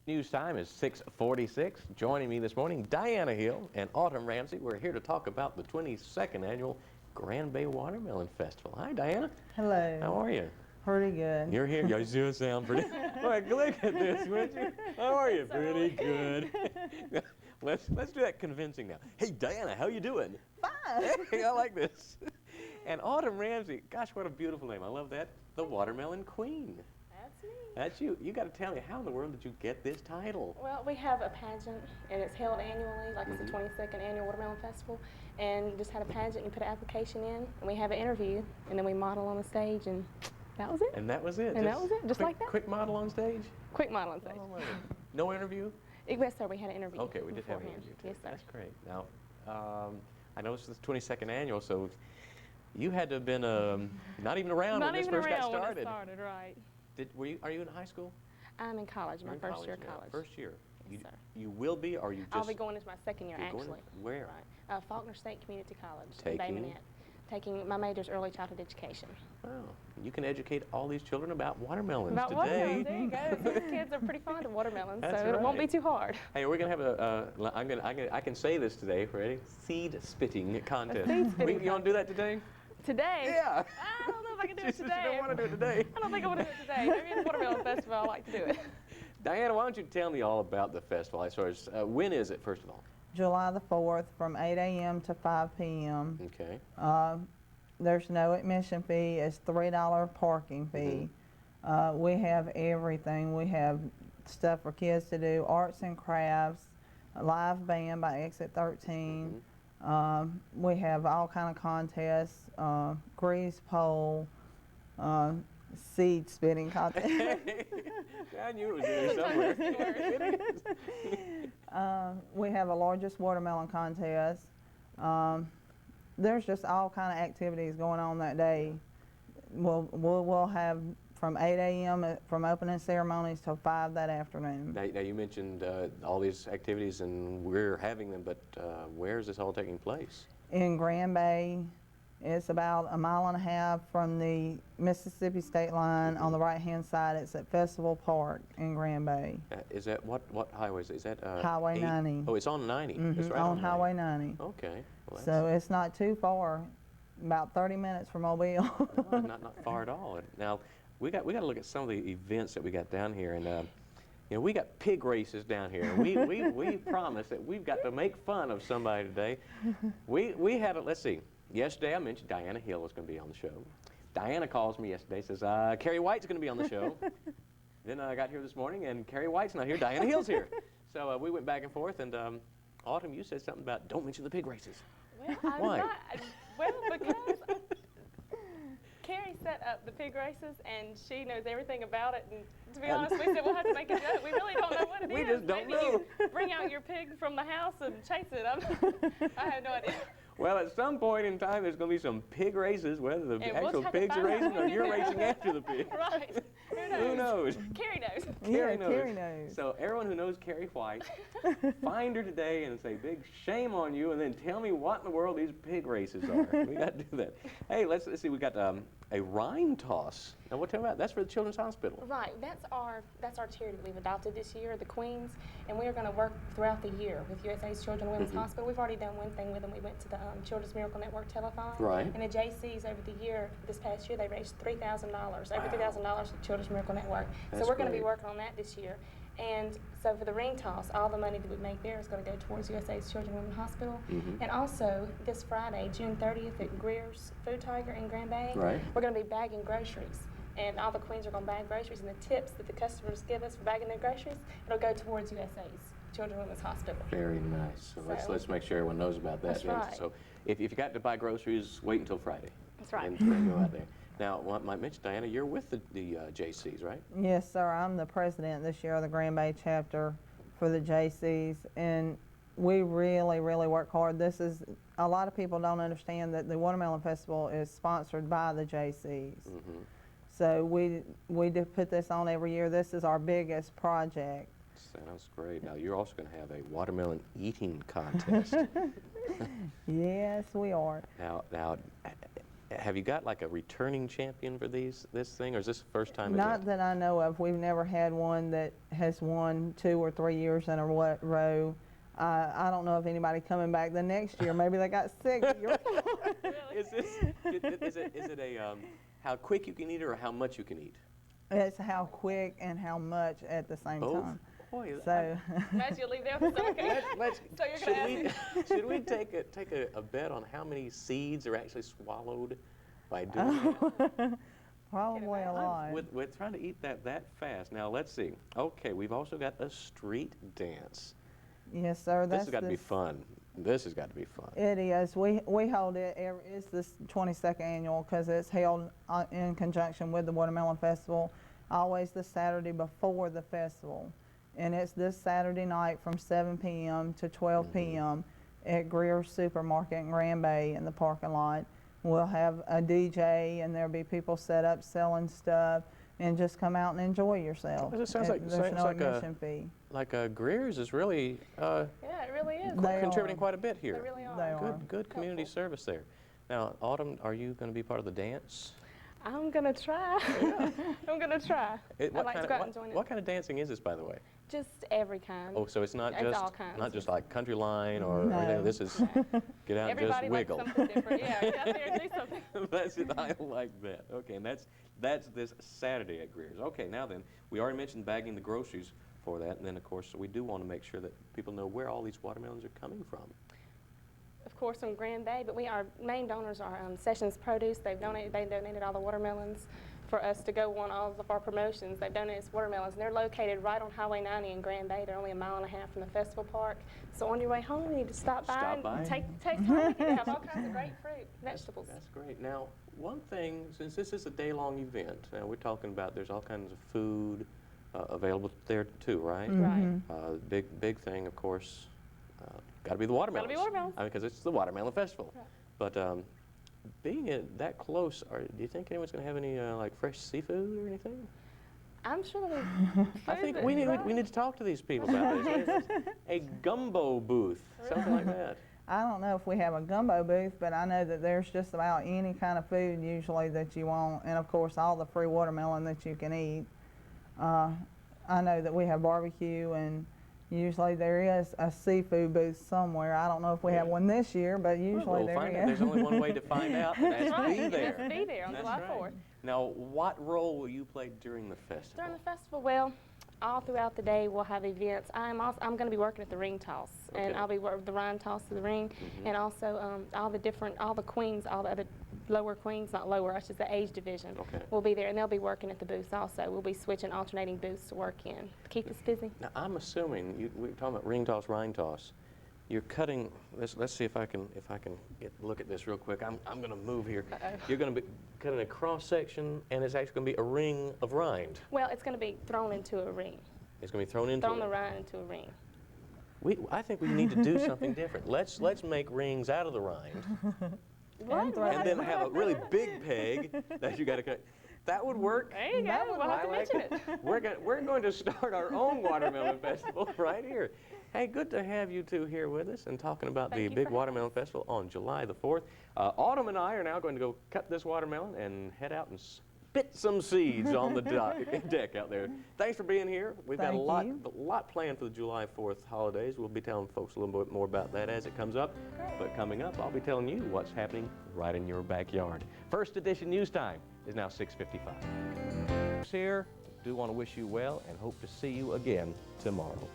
News time is 6:46. Joining me this morning, Diana Hill and Autumn Ramsey. We're here to talk about the 22nd annual Grand Bay Watermelon Festival. Hi, Diana. Hello. How are you? Pretty good. You're here. You do sound pretty. Look at this, would you? How are you? Pretty good. let's do that convincing now. Hey, Diana, how you doing? Fine. Hey, I like this. And Autumn Ramsey. Gosh, what a beautiful name. I love that. The Watermelon Queen. That's me. That's you. You got to tell me, how in the world did you get this title? Well, we have a pageant, and it's held annually, like it's the 22nd Annual Watermelon Festival, and you just had a pageant, you put an application in, and we have an interview, and then we model on the stage, and that was it. And that was it? And that was it, just quick, like that. Quick model on stage? Quick model on stage. Oh, my God. No interview? Yes, sir, we had an interview. Okay, we did have an beforehand. interview, too. Yes, sir. That's great. Now, I know this is the 22nd annual, so you had to have been not even around when this first got started. Not even around when it started, right. Are you in high school? I'm in college, my first year of college. First year. Yes, sir. You will be, or you just? I'll be going into my second year, actually. Where? Right. Faulkner State Community College in Bay Minette. Taking, my major is early childhood education. Oh, you can educate all these children about watermelons About today. watermelons, there you go. These kids are pretty fond of watermelons, That's so it won't be right. too hard. Hey, we're gonna have I can say this today. Ready? Seed spitting contest. Seed spitting You want to do that today? Today? Yeah. I don't know if I can do it She today. don't want to do it today. I don't think I want to do it today. Maybe at the Watermelon Festival, I like to do it. Diana, why don't you tell me all about the festival? As far as when is it, first of all? July the 4th from 8 a.m. to 5 p.m. Okay. There's no admission fee. It's $3 parking fee. We have everything. We have stuff for kids to do, arts and crafts, a live band by Exit 13. We have all kind of contests, grease pole, seed spitting contest. I knew it was in there somewhere. We have a largest watermelon contest. There's just all kind of activities going on that day. We'll have from 8 a.m. from opening ceremonies till 5 that afternoon. Now you mentioned all these activities and we're having them, but where is this all taking place? In Grand Bay. It's about 1.5 miles from the Mississippi state line. On the right-hand side, it's at Festival Park in Grand Bay. Is that what highway is that? Highway 90. Oh, it's on 90. It's right on Highway 90. Okay. Well, so it's not too far, about 30 minutes from Mobile. not far at all. Now, we got to look at some of the events that we got down here, and you know, we got pig races down here. We promised that we've got to make fun of somebody today. We had it. Let's see. Yesterday I mentioned Diana Hill was going to be on the show. Diana calls me yesterday, says, Carrie White's going to be on the show. Then I got here this morning and Carrie White's not here, Diana Hill's here. So we went back and forth, and Autumn, you said something about don't mention the pig races. Well, Why? Because Carrie set up the pig races and she knows everything about it, and to be honest, we said we'll have to make a joke. We really don't know what it is. We just don't Maybe know. You bring out your pig from the house and chase it. I have no idea. Well, at some point in time, there's going to be some pig races, whether the actual pigs are racing or you're racing after the pig. Right. Who knows? Carrie knows. Carrie knows. Carrie knows. So everyone who knows Carrie White, find her today and say, big shame on you, and then tell me what in the world these pig races are. We got to do that. Hey, let's see. We got a rhyme toss. Now, what tell me about? That's for the Children's Hospital. Right. That's our charity that we've adopted this year, the Queens, and we are going to work throughout the year with USA's Children's and Women's Hospital. We've already done one thing with them. We went to the Children's Miracle Network telethon. Right. And the JCs over the year, this past year, they raised $3,000, over $3,000 for the Children's Miracle Network. That's so we're going to great. be working on that this year. And so for the ring toss, all the money that we make there is going to go towards USA's Children's and Women's Hospital. And also, this Friday, June 30th at Greer's Food Tiger in Grand Bay, we're going to be bagging groceries. And all the queens are going to bag groceries, and the tips that the customers give us for bagging their groceries, it'll go towards USA's Children's and Women's Hospital. Very nice. So let's make sure everyone knows about that. That's right. So if you got to buy groceries, wait until Friday. That's right. And then go out there. Now, I might mention, Diana, you're with the JCs, right? Yes, sir. I'm the president this year of the Grand Bay chapter for the JCs, and we really, really work hard. A lot of people don't understand that the Watermelon Festival is sponsored by the JCs. So we do put this on every year. This is our biggest project. Sounds great. Now, you're also going to have a watermelon eating contest. Yes, we are. Now, have you got like a returning champion for this thing, or is this the first time? Not that I know of. We've never had one that has won 2 or 3 years in a row. I don't know if anybody coming back the next year. Maybe they got sick. Is it a how quick you can eat it or how much you can eat? It's how quick and how much at the same Both? time. Boy, So Imagine you leave there with stomach ache. So you're gonna ask me. should we take a bet on how many seeds are actually swallowed by doing that? probably a lot. With trying to eat that fast. Now let's see. Okay, we've also got a street dance. Yes, sir. This has got to be fun. This has got to be fun. It is. We hold it. It's this 22nd annual because it's held in conjunction with the Watermelon Festival, always the Saturday before the festival. And it's this Saturday night from 7 p.m. to 12 p.m. at Greer's Supermarket in Grand Bay in the parking lot. We'll have a DJ and there'll be people set up selling stuff, and just come out and enjoy yourself. It sounds like there's no like admission fee. Like Greer's is really Yeah, it really is. contributing quite a bit here. They really are. They are. Good community service there. Now, Autumn, are you going to be part of the dance? I'm gonna try. I'm gonna try. I'd like to go out and join it. What kind of dancing is this, by the way? Just every kind. Oh, so it's not It's just all kinds. not just like country line or No. anything. This is get out and just Everybody likes wiggle. something different. Yeah, get out there and do something. That's it. I like that. Okay, and that's this Saturday at Greer's. Okay, now then, we already mentioned bagging the groceries for that, and then of course we do want to make sure that people know where all these watermelons are coming from. Of course, from Grand Bay, but our main donors are Sessions Produce. They donated all the watermelons for us to go on all of our promotions. They've donated us watermelons, and they're located right on Highway 90 in Grand Bay. They're only 1.5 miles from the festival park. So on your way home, you need to stop by and take home. They have all kinds of great fruit, vegetables. That's great. Now, one thing, since this is a day-long event, now we're talking about there's all kinds of food available there too, right? Right. Big thing, of course, got to be the watermelons. Gotta be watermelons. I mean, because it's the Watermelon Festival. Right. But being that close, do you think anyone's going to have any like fresh seafood or anything? I'm sure they'll be I think we need to talk to these people about this. A gumbo booth, something like that. I don't know if we have a gumbo booth, but I know that there's just about any kind of food usually that you want, and of course all the free watermelon that you can eat. I know that we have barbecue, and usually there is a seafood booth somewhere. I don't know if we have one this year, but usually We'll find there out. is. There's only one way to find out, and that's right. be there. Just be there on That's July right. 4th. Now, what role will you play during the festival? During the festival, well, all throughout the day we'll have events. I'm going to be working at the ring toss, and Okay. I'll be working the Ryan toss of the ring, and also all the queens, all the other lower queens, not lower, I should say age division, Okay. will be there, and they'll be working at the booths also. We'll be switching, alternating booths to work in to keep us busy. Now, I'm assuming we're talking about ring toss, rind toss. You're cutting. Let's see if I can look at this real quick. I'm going to move here. You're going to be cutting a cross section, and it's actually going to be a ring of rind. Well, it's going to be thrown into a ring. It's going to be thrown into. Thrown the rind into a ring. I think we need to do something different. Let's make rings out of the rind, What? and then have a really big peg that you got to cut. That would work. There you That go. would We'll have to I like mention it. it. We're going to start our own watermelon festival right here. Hey, good to have you two here with us and talking about Thank the you big for watermelon festival on July the 4th. Autumn and I are now going to go cut this watermelon and head out and spit some seeds on the deck out there. Thanks for being here. We've got a lot planned for the July 4th holidays. We'll be telling folks a little bit more about that as it comes up. But coming up, I'll be telling you what's happening right in your backyard. First edition news time is now 6:55. Here, do want to wish you well and hope to see you again tomorrow.